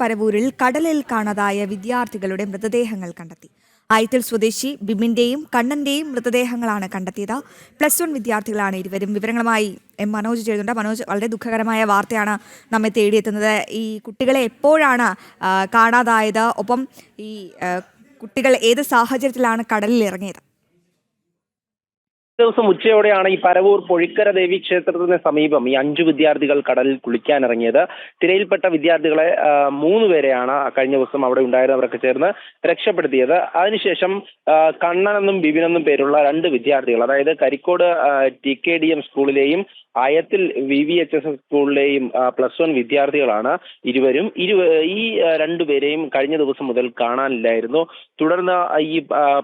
പരവൂരിൽ കടലിൽ കാണാതായ വിദ്യാർത്ഥികളുടെ മൃതദേഹങ്ങൾ കണ്ടെത്തി. ആയിത്തിൽ സ്വദേശി ബിബിന്റെയും കണ്ണന്റെയും മൃതദേഹങ്ങളാണ് കണ്ടെത്തിയത്. +1 വിദ്യാർത്ഥികളാണ് ഇരുവരും. വിവരങ്ങളുമായി എം മനോജ് ചേരുന്നുണ്ട്. മനോജ്, വളരെ ദുഃഖകരമായ വാർത്തയാണ് നമ്മെ തേടിയെത്തുന്നത്. ഈ കുട്ടികളെ എപ്പോഴാണ് കാണാതായത്? ഒപ്പം ഈ കുട്ടികൾ ഏത് സാഹചര്യത്തിലാണ് കടലിൽ ഇറങ്ങിയത്? ദിവസം ഉച്ചയോടെയാണ് ഈ പരവൂർ പൊഴിക്കര ദേവി ക്ഷേത്രത്തിന് സമീപം ഈ 5 വിദ്യാർത്ഥികൾ കടലിൽ കുളിക്കാനിറങ്ങിയത്. തിരയിൽപ്പെട്ട വിദ്യാർത്ഥികളെ 3 പേരെയാണ് കഴിഞ്ഞ ദിവസം അവിടെ ഉണ്ടായിരുന്നവരൊക്കെ ചേർന്ന് രക്ഷപ്പെടുത്തിയത്. അതിനുശേഷം കണ്ണനെന്നും ബിബിനെന്നും പേരുള്ള 2 വിദ്യാർത്ഥികൾ, അതായത് കരിക്കോട് TKDM സ്കൂളിലെയും അയത്തിൽ VVHS സ്കൂളിലെയും +1 വിദ്യാർത്ഥികളാണ് ഇരുവരും. ഈ 2 പേരെയും കഴിഞ്ഞ ദിവസം മുതൽ കാണാനില്ലായിരുന്നു. തുടർന്ന് ഈ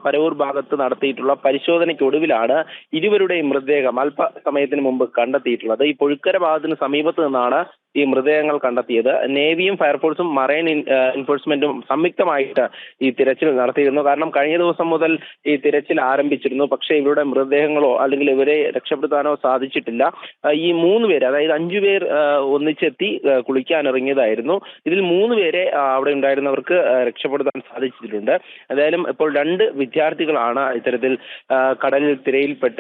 പരവൂർ ഭാഗത്ത് നടത്തിയിട്ടുള്ള പരിശോധനയ്ക്കൊടുവിലാണ് ഇരുവരുടെയും മൃതദേഹം അല്പസമയത്തിന് മുമ്പ് കണ്ടെത്തിയിട്ടുള്ളത്. ഈ പൊഴിക്കര ഭാഗത്തിന് സമീപത്ത് നിന്നാണ് ഈ മൃതദേഹങ്ങൾ കണ്ടെത്തിയത്. നേവിയും ഫയർഫോഴ്സും മറൈൻ എൻഫോഴ്സ്മെന്റും സംയുക്തമായിട്ട് ഈ തിരച്ചിൽ നടത്തിയിരുന്നു. കാരണം കഴിഞ്ഞ ദിവസം മുതൽ ഈ തിരച്ചിൽ ആരംഭിച്ചിരുന്നു. പക്ഷേ ഇവരുടെ മൃതദേഹങ്ങളോ അല്ലെങ്കിൽ ഇവരെ രക്ഷപ്പെടുത്താനോ സാധിച്ചിട്ടില്ല. ഈ 3 പേര്, അതായത് 5 പേർ ഒന്നിച്ചെത്തി കുളിക്കാനിറങ്ങിയതായിരുന്നു. ഇതിൽ 3 പേരെ അവിടെ ഉണ്ടായിരുന്നവർക്ക് രക്ഷപ്പെടുത്താൻ സാധിച്ചിട്ടുണ്ട്. എന്തായാലും ഇപ്പോൾ 2 വിദ്യാർത്ഥികളാണ് ഇത്തരത്തിൽ കടലിൽ തിരയിൽപ്പെട്ട്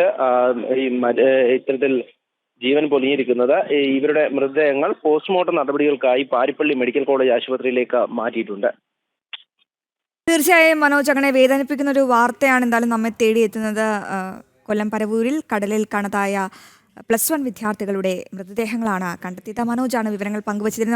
ഇത്തരത്തിൽ ജീവൻ പൊലിഞ്ഞിരിക്കുന്നത്. ഇവരുടെ മൃതദേഹങ്ങൾ പോസ്റ്റ്മോർട്ടം നടപടികൾക്കായി പാരിപ്പള്ളി മെഡിക്കൽ കോളേജ് ആശുപത്രിയിലേക്ക് മാറ്റിയിട്ടുണ്ട്. തീർച്ചയായും മനോജ്, അങ്ങനെ വേദനിപ്പിക്കുന്ന ഒരു വാർത്തയാണ് എന്തായാലും നമ്മെ തേടിയെത്തുന്നത്. കൊല്ലം പരവൂരിൽ കടലിൽ കാണാതായ +1 വിദ്യാർത്ഥികളുടെ മൃതദേഹങ്ങളാണ് കണ്ടെത്തിയത്. മനോജാണ് വിവരങ്ങൾ പങ്കുവച്ചതിന്